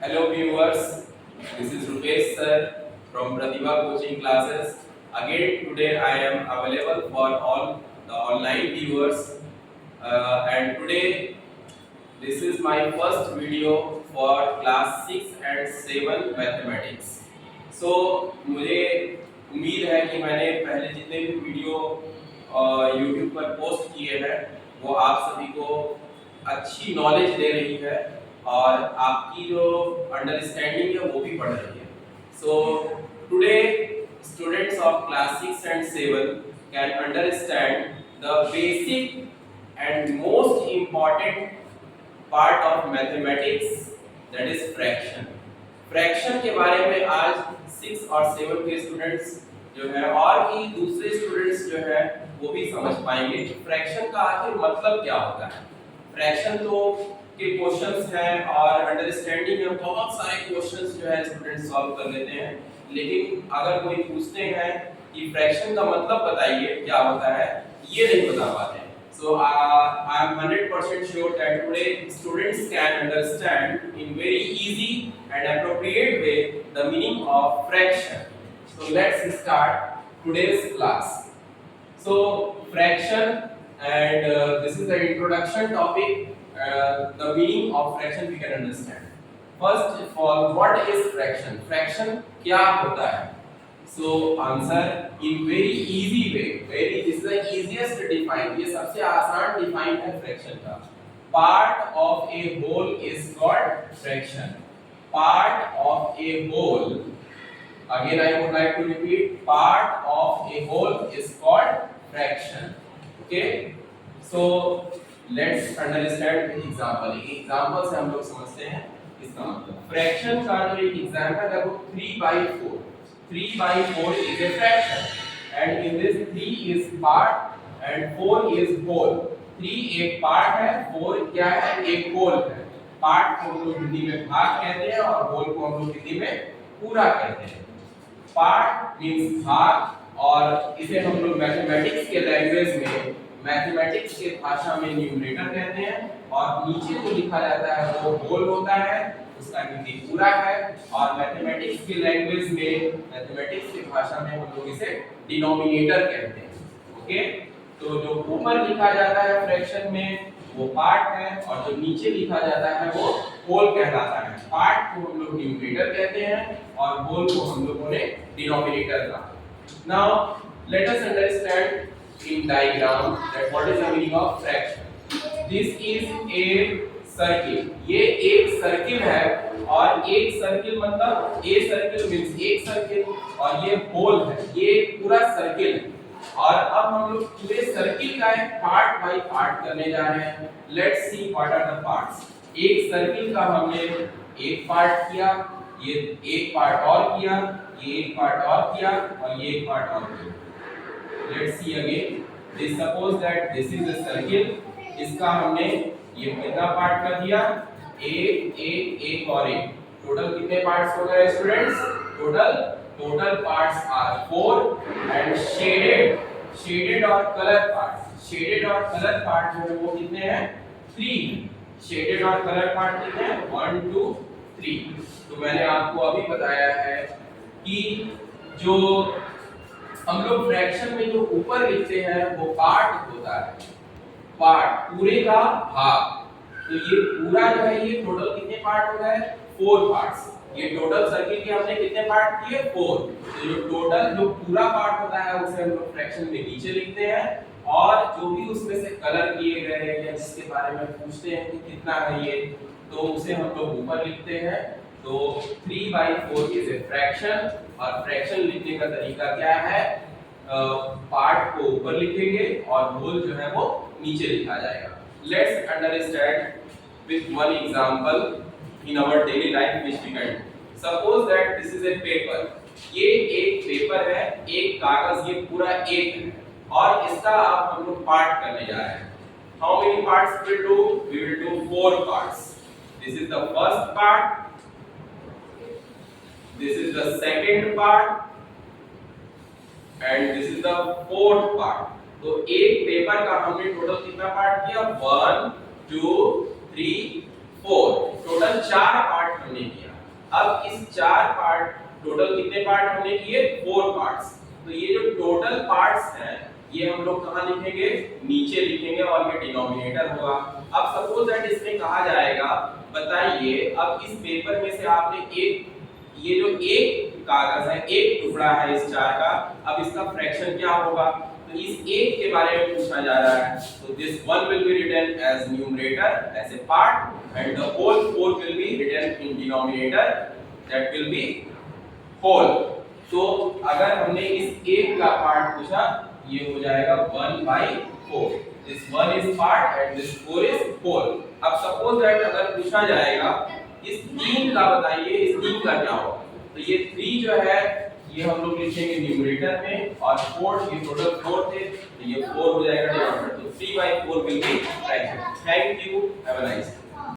Hello viewers, this is Rupesh sir from Pratibha Coaching Classes. Again today I am available for all the online viewers and today this is my first video for class 6 and 7 mathematics. So मुझे उम्मीद है कि मैंने पहले जितने भी video YouTube पर post किए हैं वो आप सभी को अच्छी नॉलेज दे रही है और आपकी जो अंडरस्टैंडिंग है वो भी बढ़ रही है. So today students of class 6 and 7 can understand the basic and most important part of mathematics, that is fraction. Fraction के बारे में आज 6 और 7 के स्टूडेंट्स जो है और भी दूसरे स्टूडेंट्स जो है वो भी समझ पाएंगे कि फ्रैक्शन का आखिर मतलब क्या होता है. फ्रैक्शन तो के क्वेश्चंस हैं और अंडरस्टैंडिंग में बहुत सारे क्वेश्चंस जो है स्टूडेंट्स सॉल्व कर लेते हैं, लेकिन अगर कोई पूछते हैं कि फ्रैक्शन का मतलब बताइए क्या होता है, ये नहीं बता पाते हैं. So I am 100% sure that today students can understand in very easy and appropriate way the meaning of fraction. So let's start today's class. So fraction, and this is the introduction topic. The meaning of fraction we can understand. First of all, what is fraction? Fraction क्या होता है? So answer in very easy way. This is the easiest define. ये सबसे आसान define है fraction का. Part of a whole is called fraction. Part of a whole. Again I would like to repeat. Part of a whole is called fraction. Okay. So let's understand the example. Example से हम लोग समझते हैं इसका मतलब. Fraction का जो एक example है वो 3/4. 3/4 is a fraction, and in this 3 is part and 4 is whole. 3 एक part है, 4 क्या है, एक whole है. part को हम लोग हिंदी में भाग कहते हैं और whole को हम लोग हिंदी में पूरा कहते हैं. part means भाग, और इसे हम लोग मैथमेटिक्स के लैंग्वेज में, मैथमेटिक्स के भाषा में न्यूमरेटर कहते हैं, और नीचे जो लिखा जाता है वो whole होता है, उसका हिंदी पूरा है, और मैथमेटिक्स की लैंग्वेज में, मैथमेटिक्स की भाषा में हम लोग इसे डिनोमिनेटर कहते हैं. ओके. तो जो ऊपर लिखा जाता है फ्रैक्शन में वो पार्ट है, और जो नीचे लिखा जाता है वो होल कहलाता है. पार्ट को हम लोग न्यूमरेटर कहते हैं और होल को हम लोगों ने डिनोमिनेटर कहा. Now let us understand in diagram that what is the meaning of fraction. This is a circle. ये एक सर्किल है, और एक सर्किल मतलब ए सर्किल मींस एक सर्किल, और ये होल है, ये पूरा सर्किल है. और अब हम लोग पूरे सर्किल का एक पार्ट बाय पार्ट करने जा रहे हैं. Let's see what are the parts. एक सर्किल का हमने एक पार्ट किया, ये एक पार्ट और किया, ये एक पार्ट और किया, और ये एक पार्ट और किया. Let's see again. This suppose that this is a circle. इसका हमने ये कितना पार्ट कर दिया, एक और एक. टोटल कितने पार्ट्स हो गए students? Total parts are 4 and shaded और कलर पार्ट्स. शेडेड और कलर पार्ट जो है वो कितने हैं? 3. शेडेड और कलर पार्ट कितने हैं? 1 2 3. तो मैंने आपको अभी बताया है कि जो हम लोग फ्रैक्शन में जो ऊपर लिखते हैं वो पार्ट होता है. पार्ट पूरे का भाग. तो ये पूरा जो है ये टोटल कितने पार्ट हो गए? 4 पार्ट्स. ये टोटल सर्किल के हमने कितने पार्ट किए? 4. तो जो टोटल जो पूरा पार्ट होता है उसे हम लोग फ्रैक्शन में नीचे लिखते हैं, और जो भी उसमें से कलर किए गए या जिसके बारे में पूछते हैं कि कितना है ये, तो उसे हम लोग ऊपर लिखते हैं. तो 3/4 इज ए फ्रैक्शन, और फ्रैक्शन लिखने का तरीका क्या है? पार्ट को ऊपर लिखेंगे और होल जो है वो नीचे लिखा जाएगा. Let's understand with one example in our daily life which we can. Suppose that this is a paper. ये एक पेपर है, एक कागज, ये पूरा एक है, और इसका आप हम लोग पार्ट करने जा रहे हैं. How many parts we will do? We will do 4 parts. This is the first part. This is the second part. And this is the fourth part. तो एक पेपर का हमने टोटल कितना पार्ट किया? 1 2 3 4. टोटल 4 पार्ट हमने किया. Total कितने part हमने किए 4 पार्ट्स। तो ये जो टोटल पार्ट्स हैं ये हम लोग कहाँ लिखेंगे, नीचे लिखेंगे और ये डिनोमिनेटर होगा। अब सपोज दैट इसमें कहा जाएगा बताइए अब इस पेपर में से आपने एक ये जो एक कागज है एक टुकड़ा है इस 4 का, अब इसका फ्रैक्शन क्या होगा, तो इस एक के बारे में पूछा जा रहा है। तो this one will be written as numerator as a part and the whole 4 will be written in denominator that will be whole। तो अगर हमने इस एक का पार्ट पूछा ये हो जाएगा 1/4। This 1 is part and this 4 is whole। अब सपोज दैट अगर पूछा जाएगा इस 3 का बताइए इस 3 का क्या होगा, तो ये 3 जो है ये हम लोग लिखेंगे न्यूमरेटर में और 4 ये टोटल 4 थे तो ये 4 हो जाएगा डिनोमिनेटर। तो 3/4 will be right। Thank you, have a nice day.